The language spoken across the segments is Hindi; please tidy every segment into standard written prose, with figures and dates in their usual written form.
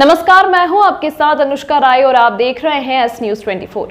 नमस्कार, मैं हूं आपके साथ अनुष्का राय और आप देख रहे हैं एस न्यूज 24।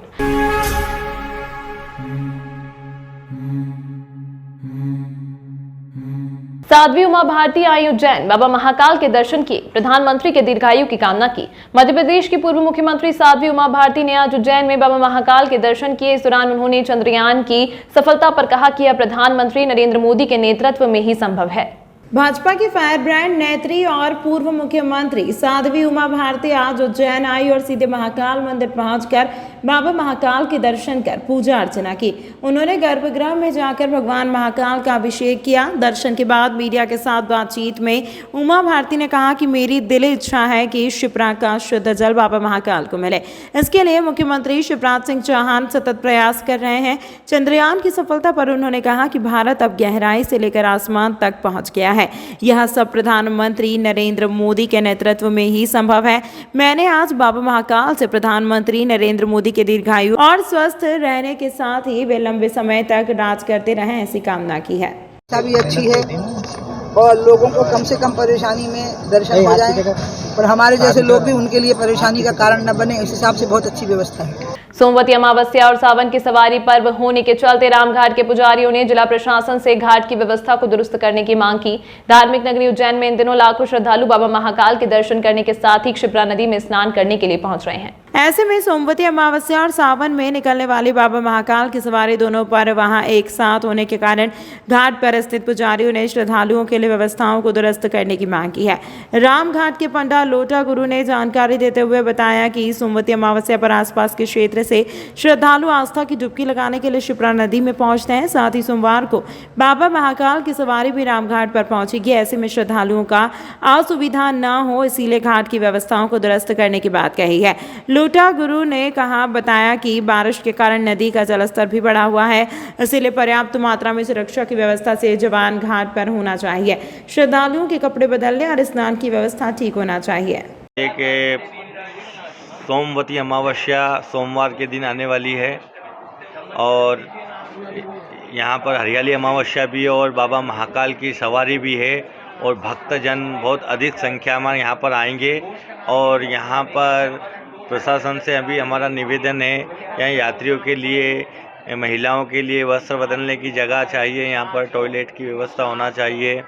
साध्वी उमा भारती आई उज्जैन, बाबा महाकाल के दर्शन किए, प्रधानमंत्री के दीर्घायु की कामना की। मध्य प्रदेश की पूर्व मुख्यमंत्री साध्वी उमा भारती ने आज उज्जैन में बाबा महाकाल के दर्शन किए। इस दौरान उन्होंने चंद्रयान की सफलता पर कहा कि यह प्रधानमंत्री नरेंद्र मोदी के नेतृत्व में ही संभव है। भाजपा की फायर ब्रांड नेत्री और पूर्व मुख्यमंत्री साध्वी उमा भारती आज उज्जैन आई और सीधे महाकाल मंदिर पहुंचकर बाबा महाकाल के दर्शन कर पूजा अर्चना की। उन्होंने गर्भगृह में जाकर भगवान महाकाल का अभिषेक किया। दर्शन के बाद मीडिया के साथ बातचीत में उमा भारती ने कहा कि मेरी दिली इच्छा है कि शिप्रा का शुद्ध जल बाबा महाकाल को मिले। इसके लिए मुख्यमंत्री शिवराज सिंह चौहान सतत प्रयास कर रहे हैं। चंद्रयान की सफलता पर उन्होंने कहा कि भारत अब गहराई से लेकर आसमान तक पहुंच गया है। यह सब प्रधानमंत्री नरेंद्र मोदी के नेतृत्व में ही संभव है। मैंने आज बाबा महाकाल से प्रधानमंत्री नरेंद्र मोदी के दीर्घायु और स्वस्थ रहने के साथ ही वे लंबे समय तक राज करते रहें, ऐसी कामना की है। भी अच्छी है और लोगों को कम से कम परेशानी में दर्शन हो जाए और हमारे जैसे लोग भी उनके लिए परेशानी का कारण न बने, इस हिसाब से बहुत अच्छी व्यवस्था है। सोमवती अमावस्या और सावन की सवारी पर्व होने के चलते रामघाट के पुजारियों ने जिला प्रशासन से घाट की व्यवस्था को दुरुस्त करने की मांग की। धार्मिक नगरी उज्जैन में इन दिनों लाखों श्रद्धालु बाबा महाकाल के दर्शन करने के साथ ही क्षिप्रा नदी में स्नान करने के लिए पहुंच रहे हैं। ऐसे में सोमवती अमावस्या और सावन में निकलने वाली बाबा महाकाल की सवारी दोनों पर वहां एक साथ होने के कारण घाट पर स्थित पुजारियों ने श्रद्धालुओं के लिए व्यवस्थाओं को दुरुस्त करने की मांग की है। रामघाट के पंडा लोटा गुरु ने जानकारी देते हुए बताया कि सोमवती अमावस्या पर आसपास के क्षेत्र से श्रद्धालु आस्था की डुबकी लगाने के लिए शिप्रा नदी में पहुंचते हैं। साथ ही सोमवार को बाबा महाकाल की सवारी भी रामघाट पर पहुंचेगी। ऐसे में श्रद्धालुओं का असुविधा न हो, इसीलिए घाट की व्यवस्थाओं को दुरुस्त करने की बात कही है। लोटा गुरु ने बताया कि बारिश के कारण नदी का जलस्तर भी बढ़ा हुआ है, इसीलिए पर्याप्त मात्रा में सुरक्षा की व्यवस्था से जवान घाट पर होना चाहिए। श्रद्धालुओं के कपड़े बदलने और स्नान की व्यवस्था ठीक होना चाहिए। सोमवती अमावस्या सोमवार के दिन आने वाली है और यहाँ पर हरियाली अमावस्या भी है और बाबा महाकाल की सवारी भी है और भक्तजन बहुत अधिक संख्या में यहाँ पर आएंगे। और यहाँ पर प्रशासन से अभी हमारा निवेदन है, यहाँ यात्रियों के लिए, महिलाओं के लिए वस्त्र बदलने की जगह चाहिए, यहाँ पर टॉयलेट की व्यवस्था होना चाहिए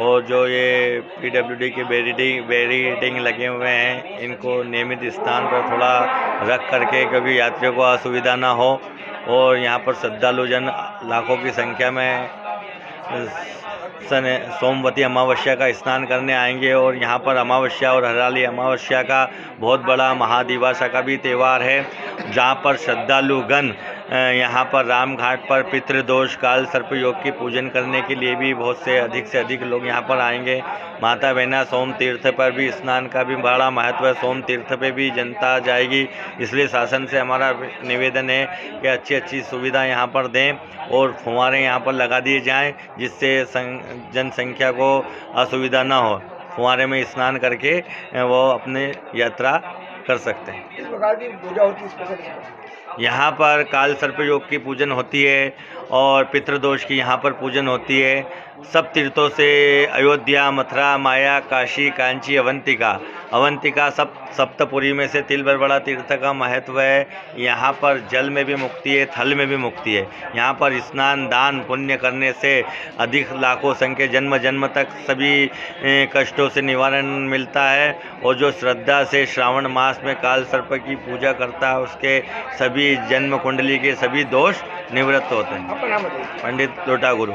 और जो ये PWD के बैरिकेडिंग लगे हुए हैं इनको नियमित स्थान पर थोड़ा रख करके कभी यात्रियों को असुविधा ना हो। और यहाँ पर श्रद्धालु जन लाखों की संख्या में सोमवती अमावस्या का स्नान करने आएंगे और यहाँ पर अमावस्या और हरियाली अमावस्या का बहुत बड़ा महादिवस का भी त्यौहार है, जहाँ पर श्रद्धालुगण यहाँ पर रामघाट पर पितृदोष काल सर्प योग की पूजन करने के लिए भी बहुत से अधिक लोग यहाँ पर आएंगे। माता बहना सोम तीर्थ पर भी स्नान का भी बड़ा महत्व है, सोम तीर्थ पे भी जनता जाएगी। इसलिए शासन से हमारा निवेदन है कि अच्छी सुविधा यहाँ पर दें और फुव्वारे यहाँ पर लगा दिए जाएं, जिससे जनसंख्या को असुविधा ना हो। फुव्वारे में स्नान करके वो अपने यात्रा कर सकते हैं। इस प्रकार की पूजा होती है। यहाँ पर काल सर्प योग की पूजन होती है और पितृदोष की यहाँ पर पूजन होती है। सब तीर्थों से अयोध्या, मथुरा, माया, काशी, कांची, अवंतिका सब सप्तपुरी में से तिलबरबड़ा तीर्थ का महत्व है। यहाँ पर जल में भी मुक्ति है, थल में भी मुक्ति है। यहाँ पर स्नान दान पुण्य करने से अधिक लाखों संख्या जन्म तक सभी कष्टों से निवारण मिलता है। और जो श्रद्धा से श्रावण मास में काल सर्प की पूजा करता है उसके सभी जन्म कुंडली के सभी दोष निवृत्त होते हैं। पंडित लोटा गुरु।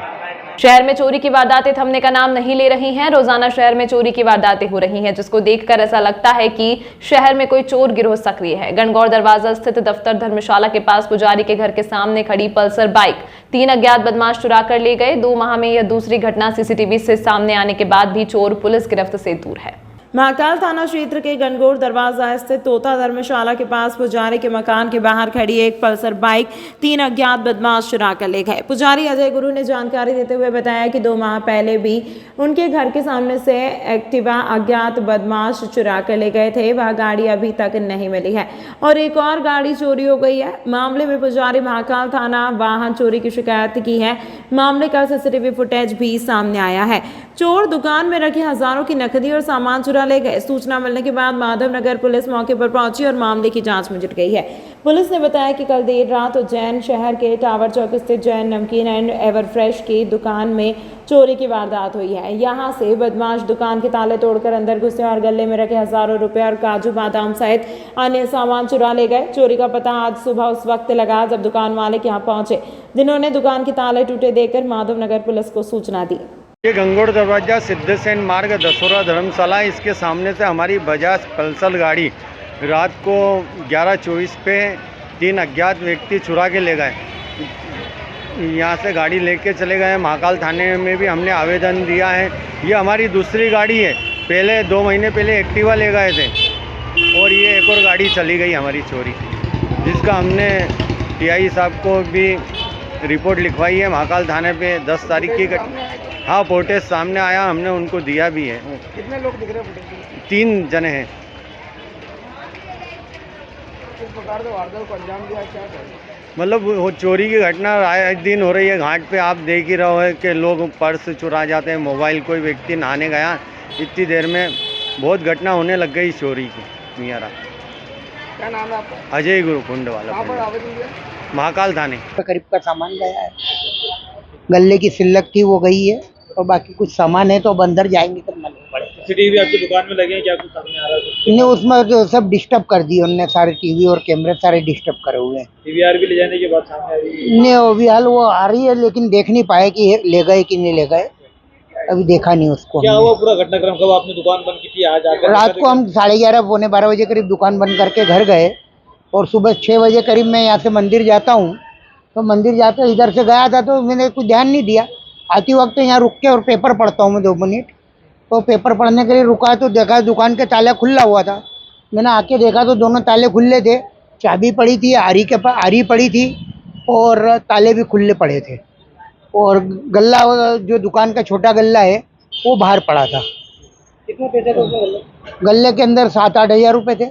शहर में चोरी की वारदातें थमने का नाम नहीं ले रही हैं। रोजाना शहर में चोरी की वारदातें हो रही हैं, जिसको देखकर ऐसा लगता है कि शहर में कोई चोर गिरोह सक्रिय है। गणगौर दरवाजा स्थित दफ्तर धर्मशाला के पास पुजारी के घर के सामने खड़ी पल्सर बाइक 3 अज्ञात बदमाश चुरा कर ले गए। 2 माह में यह दूसरी घटना CCTV से सामने आने के बाद भी चोर पुलिस गिरफ्त से दूर है। महाकाल थाना क्षेत्र के गणगौर दरवाजा स्थित तोता धर्मशाला के पास पुजारी के मकान के बाहर खड़ी एक पल्सर बाइक 3 अज्ञात बदमाश चुरा कर ले गए। पुजारी अजय गुरु ने जानकारी देते हुए बताया कि 2 माह पहले भी उनके घर के सामने से एक्टिवा अज्ञात बदमाश चुरा कर ले गए थे। वह गाड़ी अभी तक नहीं मिली है और एक और गाड़ी चोरी हो गई है। मामले में पुजारी महाकाल थाना वाहन चोरी की शिकायत की है। मामले का CCTV फुटेज भी सामने आया है। चोर दुकान में रखी हजारों की नकदी और सामान चुरा चुरा ले गए। सूचना मिलने के बाद माधवनगर पुलिस मौके पर पहुंची और मामले की जांच में जुट गई है। पुलिस ने बताया कि कल देर रात उज्जैन शहर के टावर चौक स्थित जैन नमकीन एंड एवर फ्रेश की दुकान में चोरी की वारदात हुई है। यहां से बदमाश दुकान के ताले तोड़कर अंदर घुसे और गले में रखे हजारों रुपए और काजू बादाम सहित अन्य सामान चुरा ले गए। चोरी का पता आज सुबह उस वक्त लगा जब दुकान मालिक यहां पहुंचे, जिन्होंने दुकान के ताले टूटे देखकर माधवनगर पुलिस को सूचना दी। ये गंगोड़ दरवाजा सिद्धसेन मार्ग दसोरा धर्मशाला, इसके सामने से हमारी बजाज पल्सर गाड़ी रात को 11:24 पे 3 अज्ञात व्यक्ति चुरा के ले गए। यहाँ से गाड़ी लेके चले गए। महाकाल थाने में भी हमने आवेदन दिया है। ये हमारी दूसरी गाड़ी है। पहले 2 महीने पहले एक्टिवा ले गए थे और ये एक और गाड़ी चली गई हमारी चोरी, जिसका हमने टीआई साहब को भी रिपोर्ट लिखवाई है महाकाल थाने पे 10 तारीख की। हाँ, फुटेज सामने आया, हमने उनको दिया भी है। कितने लोग दिख रहे हैं? 3 जने हैं। किस प्रकार से वारदात को अंजाम दिया, क्या करें? मतलब वो चोरी की घटना आए दिन हो रही है। घाट पे आप देख ही रहो है कि लोग पर्स चुरा जाते हैं, मोबाइल। कोई व्यक्ति नहाने गया, इतनी देर में बहुत घटना होने लग गई चोरी की। मियारा क्या नाम है आपका? अजय गुरुकुंड वाला। कहाँ पर आवेदन दिया? महाकाल थाने। करीब का सामान गया है, गले की सिल्लक थी वो गई है, और बाकी कुछ सामान है तो अब अंदर जाएंगे तब मालूम पड़ेगा। सीसीटीवी आपकी दुकान में लगे हैं, क्या कुछ सामने आ रहा है? इन्हें उसमें तो सब डिस्टर्ब कर दिए उनने, सारे टीवी और कैमरे सारे डिस्टर्ब करे हुए हैं। डीवीआर भी ले जाने के बाद सामने आ रही है। इन्हें अभी हाल वो आ रही है, लेकिन देख नहीं पाए कि ले गए कि नहीं ले गए, अभी देखा नहीं उसको। क्या हुआ पूरा घटनाक्रम? कब आपने दुकान बंद की थी? आज आकर रात को हम 11:30 पौने 12 बजे करीब दुकान बंद करके घर गए, और सुबह 6 बजे करीब मैं यहाँ से मंदिर जाता हूँ, तो मंदिर जाते इधर से गया था तो मैंने कुछ ध्यान नहीं दिया। आती वक्त यहाँ रुक के और पेपर पढ़ता हूँ मैं 2 मिनट, तो पेपर पढ़ने के लिए रुका तो देखा दुकान के ताला खुला हुआ था। मैंने आके देखा तो दोनों ताले खुले थे, चाबी पड़ी थी, आरी पड़ी थी और ताले भी खुले पड़े थे, और गल्ला जो दुकान का छोटा गल्ला है वो बाहर पड़ा था। कितने पैसे थे उसमें? गल्ले के अंदर 7-8 हज़ार रुपये थे।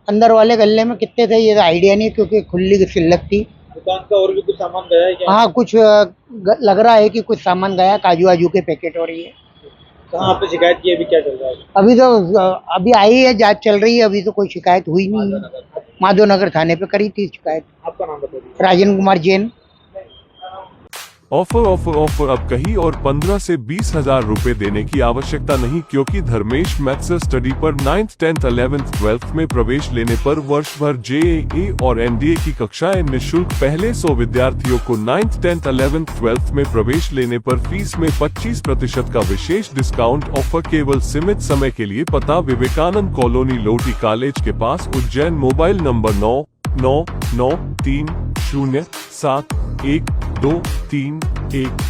अंदर वाले गल्ले में कितने थे ये आइडिया नहीं, क्योंकि खुली सिल्लक थी। दुकान का और भी कुछ सामान गया है क्या? हाँ, कुछ लग रहा है कि कुछ सामान गया, काजू वाजू के पैकेट और ये। कहाँ आपने शिकायत की? अभी क्या चल रहा है? अभी आई है, जांच चल रही है, अभी तो कोई शिकायत हुई नहीं। माधवनगर थाने पे करी थी शिकायत। आपका नाम बताइए। राजन कुमार जैन। ऑफर अब कहीं और 15 से 20 हजार रुपए देने की आवश्यकता नहीं, क्योंकि धर्मेश मैथ्स स्टडी पर 9th, 10th, 11th, 12th में प्रवेश लेने पर वर्ष भर JEE और NDA की कक्षाएं निःशुल्क। पहले 100 विद्यार्थियों को 9th, 10th, 11th, 12th में प्रवेश लेने पर फीस में 25% का विशेष डिस्काउंट। ऑफर केवल सीमित समय के लिए। पता विवेकानंद कॉलोनी, लोटी कॉलेज के पास, उज्जैन। Mobile number 9993071231।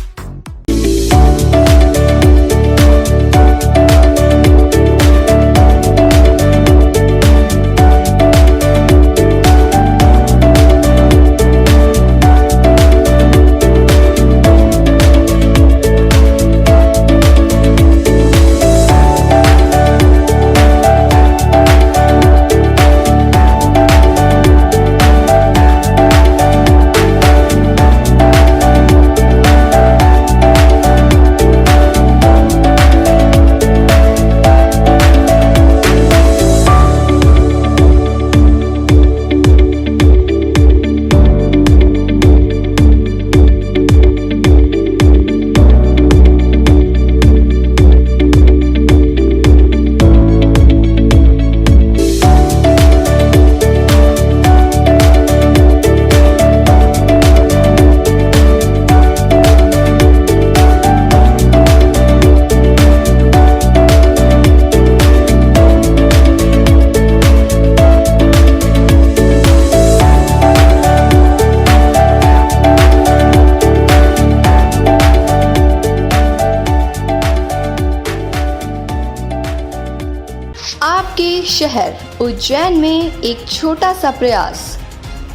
आपके शहर उज्जैन में एक छोटा सा प्रयास।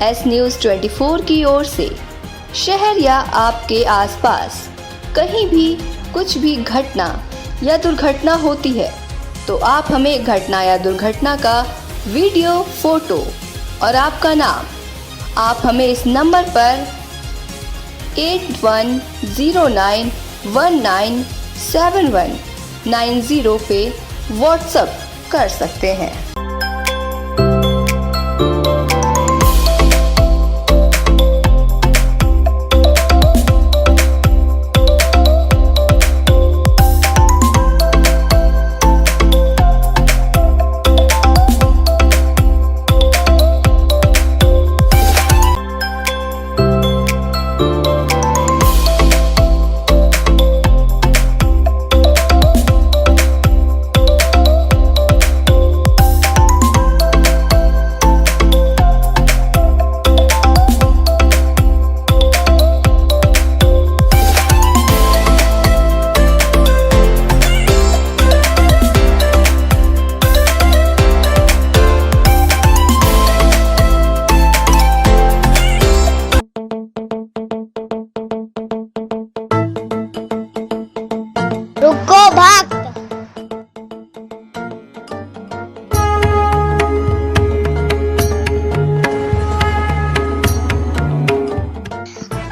एस न्यूज़ 24 की ओर से शहर या आपके आसपास कहीं भी कुछ भी घटना या दुर्घटना होती है तो आप हमें घटना या दुर्घटना का वीडियो, फोटो और आपका नाम आप हमें इस नंबर पर 8109197190 पे व्हाट्सएप कर सकते हैं। रुको भक्त।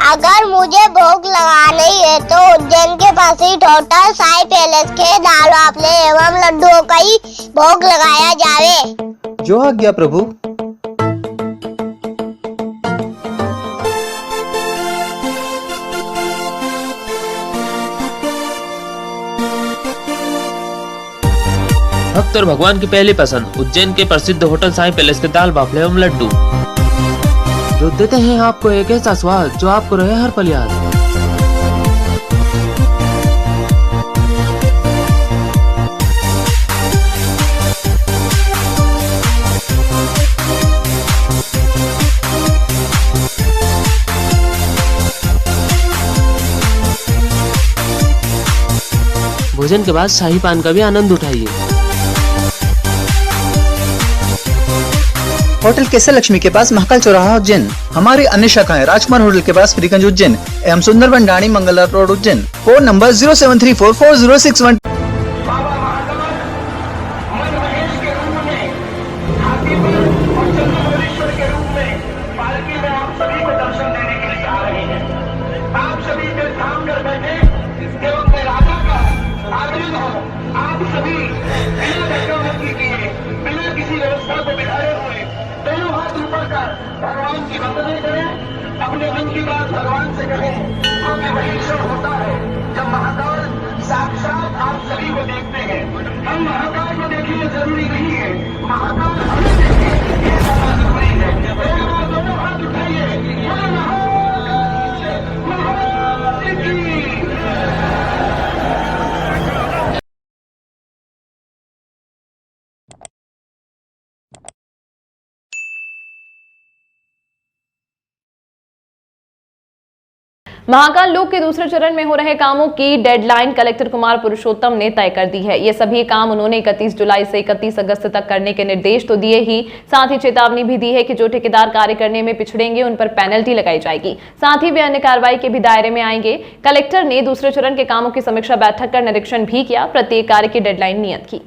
अगर मुझे भोग लगाना ही है तो उज्जैन के पास ही होटल साई पैलेस के दाल बाफले एवं लड्डुओं का ही भोग लगाया जावे। जो आज्ञा प्रभु। भक्त और भगवान की पहली पसंद उज्जैन के प्रसिद्ध होटल साई पैलेस के दाल बाफले एवं लड्डू, जो देते हैं आपको एक ऐसा स्वाद जो आपको रहे हर पल याद। भोजन के बाद शाही पान का भी आनंद उठाइए। होटल केसर लक्ष्मी के पास महाकाल चौराहा उज्जैन। हमारी अन्य शाखाएं राजकुमार होटल के पास फ्रीगंज उज्जैन एवं Sundarban Dani Mangla road Ujjain. Phone number 073440661। भगवान की वंदना करें, अपने मन की बात भगवान से कहें, क्योंकि वही क्षण होता है जब महाकाल साक्षात आप सभी को देखते हैं। हम महाकाल को देखिए जरूरी नहीं है, महाकाल हमें देखे ये ज्यादा जरूरी है। दोनों हाथ उठाइए। महाकाल लोक के दूसरे चरण में हो रहे कामों की डेडलाइन कलेक्टर कुमार पुरुषोत्तम ने तय कर दी है। ये सभी काम उन्होंने 31 जुलाई से 31 अगस्त तक करने के निर्देश तो दिए ही, साथ ही चेतावनी भी दी है कि जो ठेकेदार कार्य करने में पिछड़ेंगे उन पर पेनल्टी लगाई जाएगी। साथ ही वे अन्य कार्रवाई के भी दायरे में आएंगे। कलेक्टर ने दूसरे चरण के कामों की समीक्षा बैठक कर निरीक्षण भी किया, प्रत्येक कार्य की डेडलाइन नियत की।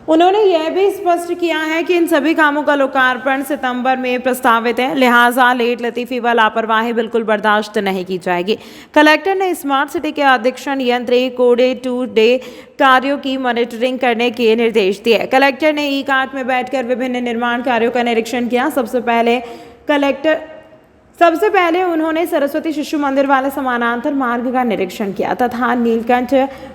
उन्होंने यह भी स्पष्ट किया है कि इन सभी कामों का लोकार्पण सितंबर में प्रस्तावित है, लिहाजा लेट लतीफी व लापरवाही बिल्कुल बर्दाश्त नहीं की जाएगी। कलेक्टर ने स्मार्ट सिटी के अधीक्षण यंत्र कोडे टू डे कार्यों की मॉनिटरिंग करने के निर्देश दिए। कलेक्टर ने ई कार्ट में बैठकर विभिन्न निर्माण कार्यों का निरीक्षण किया। सबसे पहले उन्होंने सरस्वती शिशु मंदिर वाले समानांतर मार्ग का निरीक्षण किया तथा नीलकंठ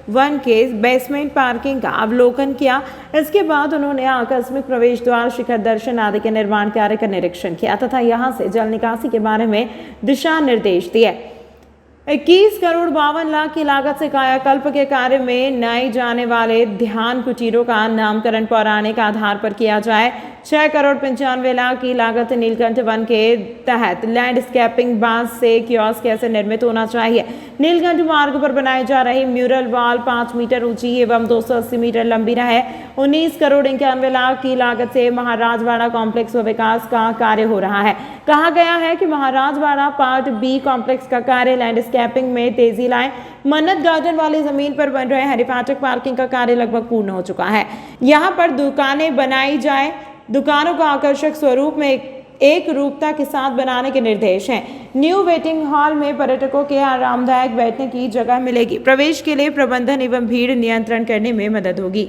वन के बेसमेंट पार्किंग का अवलोकन किया। इसके बाद उन्होंने आकस्मिक प्रवेश द्वार, शिखर दर्शन आदि के निर्माण कार्य का निरीक्षण किया तथा यहां से जल निकासी के बारे में दिशा निर्देश दिए। 21 करोड़ 52 लाख की लागत से कायाकल्प के कार्य में नए जाने वाले ध्यान कुटीरों का नामकरण पौराणिक आधार पर किया जाए। 6 करोड़ 95 लाख की लागत नीलकंठ वन के तहत लैंडस्केपिंग बांस से कियोस्क कैसे निर्मित होना चाहिए। नीलकंठ मार्ग पर बनाई जा रही म्यूरल वॉल 5 मीटर ऊंची एवं 280 मीटर लंबी रहे। 19 करोड़ 91 लाख की लागत से महाराजवाड़ा कॉम्प्लेक्स व विकास का कार्य हो रहा है। कहा गया है कि महाराजवाड़ा पार्ट बी कॉम्प्लेक्स का कार्य लैंडस्केपिंग में तेजी लाए। मन्नत गार्डन वाली जमीन पर बन रहे हरिफाटक पार्किंग का कार्य लगभग पूर्ण हो चुका है। यहाँ पर दुकानें बनाई जाए। दुकानों को आकर्षक स्वरूप में एक रूपता के साथ बनाने के निर्देश हैं। न्यू वेटिंग हॉल में पर्यटकों के आरामदायक बैठने की जगह मिलेगी। प्रवेश के लिए प्रबंधन एवं भीड़ नियंत्रण करने में मदद होगी।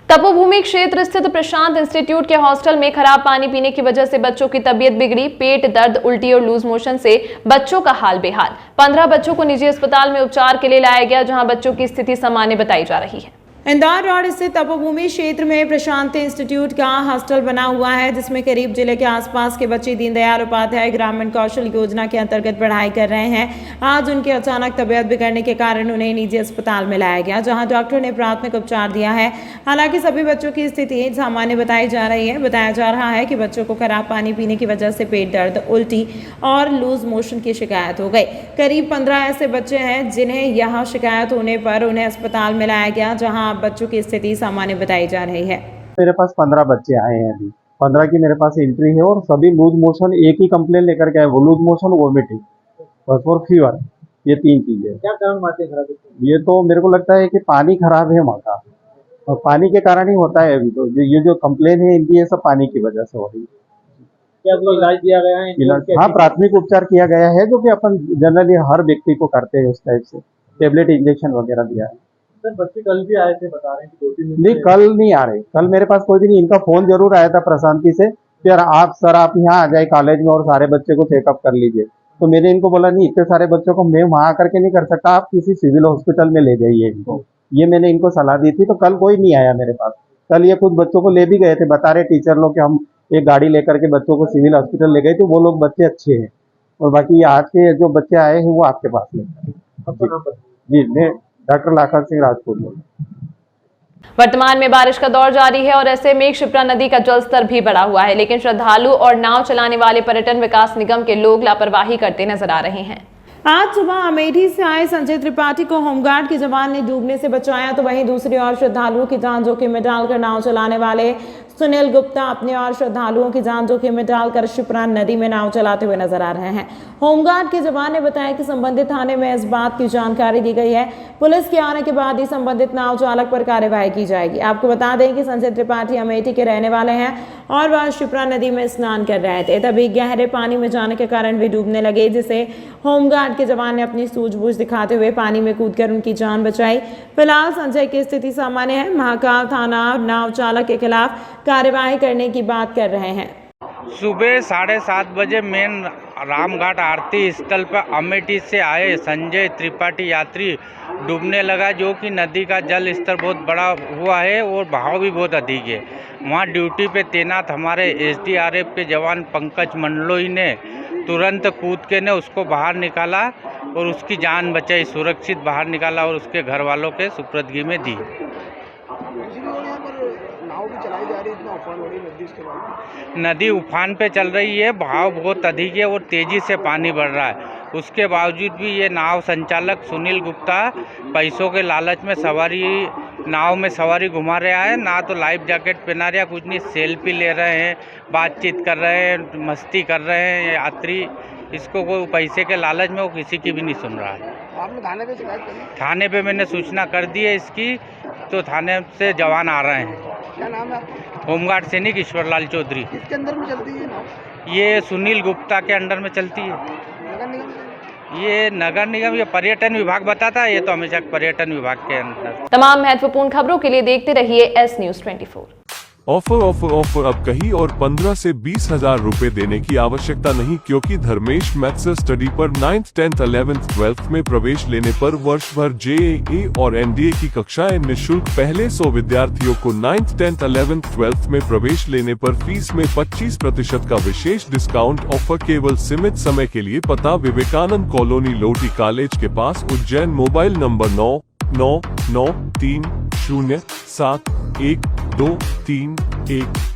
तपोभूमि क्षेत्र स्थित प्रशांत इंस्टीट्यूट के हॉस्टल में खराब पानी पीने की वजह से बच्चों की तबीयत बिगड़ी। पेट दर्द, उल्टी और लूज मोशन से बच्चों का हाल बेहाल। 15 बच्चों को निजी अस्पताल में उपचार के लिए लाया गया, जहां बच्चों की स्थिति सामान्य बताई जा रही है। इंदौर रोड स्थित तपोभूमि क्षेत्र में प्रशांत इंस्टीट्यूट का हॉस्टल बना हुआ है, जिसमें करीब जिले के आसपास के बच्चे दीनदयाल उपाध्याय ग्रामीण कौशल योजना के अंतर्गत पढ़ाई कर रहे हैं। आज उनकी अचानक तबीयत बिगड़ने के कारण उन्हें निजी अस्पताल में लाया गया, जहां डॉक्टर ने प्राथमिक उपचार दिया है। हालांकि सभी बच्चों की स्थिति सामान्य बताई जा रही है। बताया जा रहा है कि बच्चों को खराब पानी पीने की वजह से पेट दर्द, उल्टी और लूज मोशन की शिकायत हो गई। करीब 15 ऐसे बच्चे हैं जिन्हें यह शिकायत होने पर उन्हें अस्पताल में लाया गया, जहां बच्चों की स्थिति सामान्य बताई जा रही है। मेरे पास 15 बच्चे आए हैं अभी, 15 की मेरे पास एंट्री है और सभी लूज मोशन, एक ही कंप्लेन लेकर के आए, वो लूज मोशन, वोमिटिंग बस और फीवर, ये 3 चीजें। क्या कारण मानते हैं खराब? ये तो मेरे को लगता है कि पानी खराब है वहाँ का, और पानी के कारण ही होता है। अभी तो ये जो कंप्लेन है इनकी, ये सब पानी की वजह से हो रही है। क्या कोई इलाज दिया गया है? इलाज, हाँ, प्राथमिक उपचार किया गया है, जो कि अपन जनरली हर व्यक्ति को करते हैं उस टाइप से। टेबलेट, इंजेक्शन वगैरह दिया है। सर, बच्चे कल भी आए थे, बता रहे हैं कि 2-3 दिन। नहीं, कल नहीं आ रहे, कल मेरे पास कोई भी नहीं। इनका फोन जरूर आया था प्रशांति से, फिर आप यहाँ आ जाए कॉलेज में और सारे बच्चे को चेकअप कर लीजिए। तो मैंने इनको बोला नहीं, इतने सारे बच्चों को मैं वहाँ करके नहीं कर सकता, आप किसी सिविल हॉस्पिटल में ले जाइए इनको। ये मैंने इनको सलाह दी थी। तो कल कोई नहीं आया मेरे पास। कल ये कुछ बच्चों को ले भी गए थे, बता रहे टीचर लोग कि हम एक गाड़ी लेकर के बच्चों को सिविल हॉस्पिटल ले गए थे, वो लोग बच्चे अच्छे हैं। और बाकी आज के जो बच्चे आए हैं वो आपके पास लेकर। जी, मैं डॉक्टर लाखन सिंह राजपूत। वर्तमान में बारिश का दौर जारी है और ऐसे में क्षिप्रा नदी का जलस्तर भी बढ़ा हुआ है, लेकिन श्रद्धालु और नाव चलाने वाले पर्यटन विकास निगम के लोग लापरवाही करते नजर आ रहे हैं। आज सुबह अमेठी से आए संजय त्रिपाठी को होमगार्ड के जवान ने डूबने से बचाया, तो वहीं दूसरी ओर श्रद्धालुओं की जान जोखिम में डालकर नाव चलाने वाले सुनील गुप्ता अपने और श्रद्धालुओं की जान जोखिम में डालकर क्षिप्रा नदी में नाव चलाते हुए नजर आ रहे हैं। होमगार्ड के जवान ने बताया कि संबंधित थाने में इस बात की जानकारी दी गई है। पुलिस के आने के बाद ही संबंधित नाव चालक पर कार्यवाही की जाएगी। आपको बता दें कि संजय त्रिपाठी अमेठी के रहने वाले हैं और वह क्षिप्रा नदी में स्नान कर रहे थे, तभी गहरे पानी में जाने के कारण वे डूबने लगे, जिसे होमगार्ड के जवान ने अपनी सूझबूझ दिखाते हुए पानी में कूदकर उनकी जान बचाई। फिलहाल संजय की स्थिति सामान्य है। महाकाल थाना नाव चालक के खिलाफ कार्यवाही करने की बात कर रहे हैं। सुबह 7:30 बजे मेन रामघाट आरती स्थल पर अमेठी से आए संजय त्रिपाठी यात्री डूबने लगा, जो कि नदी का जल स्तर बहुत बड़ा हुआ है और बहाव भी बहुत अधिक है। वहां ड्यूटी पे तैनात हमारे SDRF के जवान पंकज मंडलोई ने तुरंत कूद के ने उसको बाहर निकाला और उसकी जान बचाई, सुरक्षित बाहर निकाला और उसके घर वालों के सुपुर्दगी में दी। नदी उफान पे चल रही है, बहाव बहुत अधिक है और तेजी से पानी बढ़ रहा है। उसके बावजूद भी ये नाव संचालक सुनील गुप्ता पैसों के लालच में नाव में सवारी घुमा रहा है। ना तो लाइफ जैकेट पहना रहा, कुछ नहीं, सेल्फी ले रहे हैं, बातचीत कर रहे हैं, मस्ती कर रहे हैं यात्री। इसको कोई पैसे के लालच में वो किसी की भी नहीं सुन रहा है। आपने थाने पे शिकायत करी? थाने पे मैंने सूचना कर दी है इसकी, तो थाने से जवान आ रहे हैं। क्या नाम है? होमगार्ड सैनिक ईश्वरलाल चौधरी। किसके अंदर में चलती है नाव? ये सुनील गुप्ता के अंडर में चलती है। नगर निगम? ये नगर निगम, ये पर्यटन विभाग बताता है, ये तो हमेशा पर्यटन विभाग के अंदर। तमाम महत्वपूर्ण खबरों के लिए देखते रहिए S News 24। ऑफर अब कहीं और 15 से 20 हजार रुपए देने की आवश्यकता नहीं, क्योंकि धर्मेश मैथ्स स्टडी पर 9th, 10th, 11th, 12th में प्रवेश लेने पर वर्ष भर JAA और NDA की कक्षाएं निःशुल्क। पहले 100 विद्यार्थियों को 9th, 10th, 11th, 12th में प्रवेश लेने पर फीस में 25% का विशेष डिस्काउंट ऑफर केवल सीमित समय के लिए। पता विवेकानंद कॉलोनी, लोटी कॉलेज के पास, उज्जैन। Mobile number 9993071231।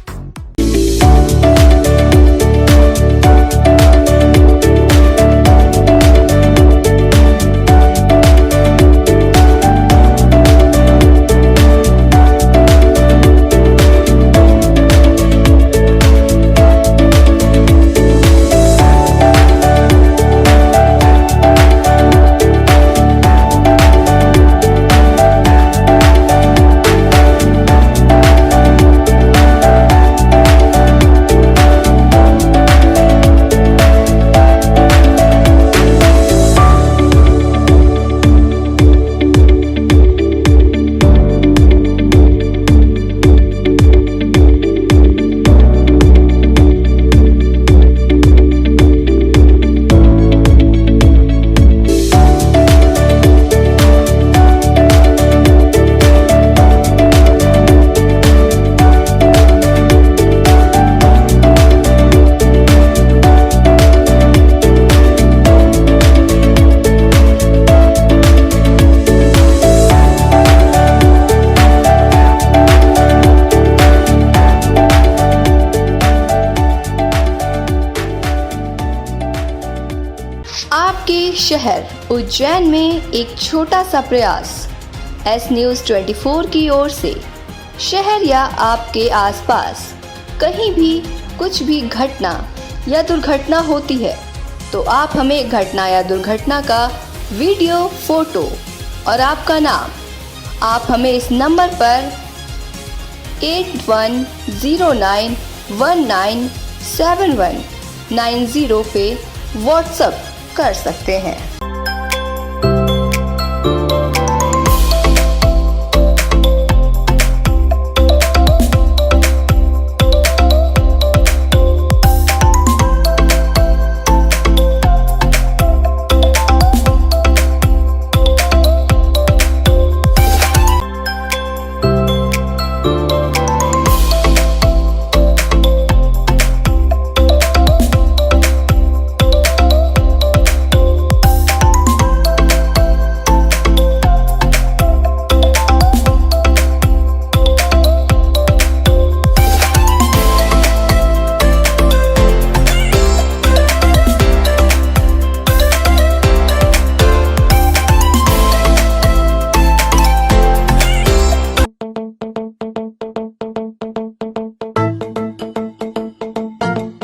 शहर उज्जैन में एक छोटा सा प्रयास। एस न्यूज़ 24 की ओर से शहर या आपके आसपास कहीं भी कुछ भी घटना या दुर्घटना होती है तो आप हमें घटना या दुर्घटना का वीडियो, फोटो और आपका नाम आप हमें इस नंबर पर 8109197190 पे व्हाट्सएप कर सकते हैं।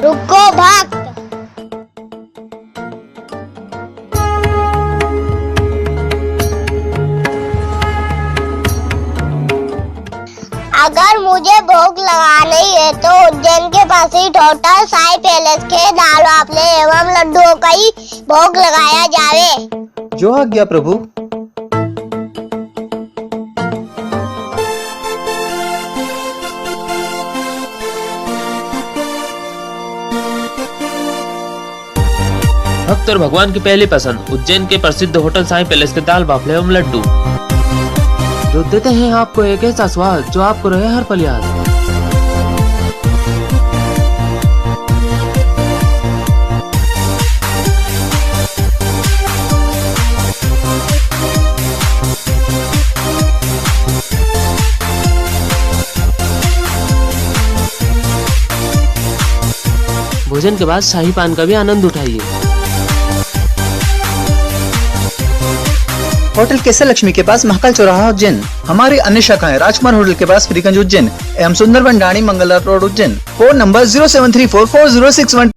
रुको भक्त। अगर मुझे भोग लगानी है तो उज्जैन के पास ही होटल साई पैलेस के दाल बाफले एवं लड्डुओं का ही भोग लगाया जावे। जो आज्ञा प्रभु। भक्त और भगवान की पहली पसंद उज्जैन के प्रसिद्ध होटल साई पैलेस के दाल बाफले एवं लड्डू, जो देते हैं आपको एक ऐसा स्वाद जो आपको रहे हर पल याद। भोजन के बाद शाही पान का भी आनंद उठाइए। होटल केसर लक्ष्मी के पास महाकाल चौराहा उज्जैन। हमारी अन्य शाखाएं राजकुमार होटल के पास फ्रीगंज उज्जैन एवं Sundarban Dani Mangla road Ujjain. Phone number 073440661।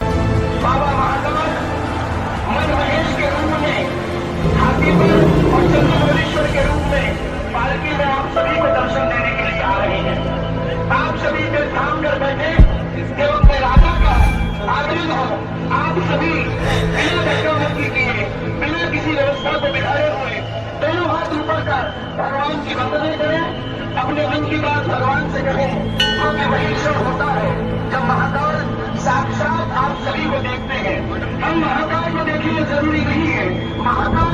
आप सभी बिना धक्का-मुक्की किए, बिना किसी व्यवस्था को बिगाड़े हुए दोनों हाथ ऊपर कर भगवान की वंदना करें, अपने मन की बात भगवान से कहें, क्योंकि वही क्षण होता है जब महाकाल साक्षात आप सभी को देखते हैं। हम महाकाल को देखिए जरूरी नहीं है, महाकाल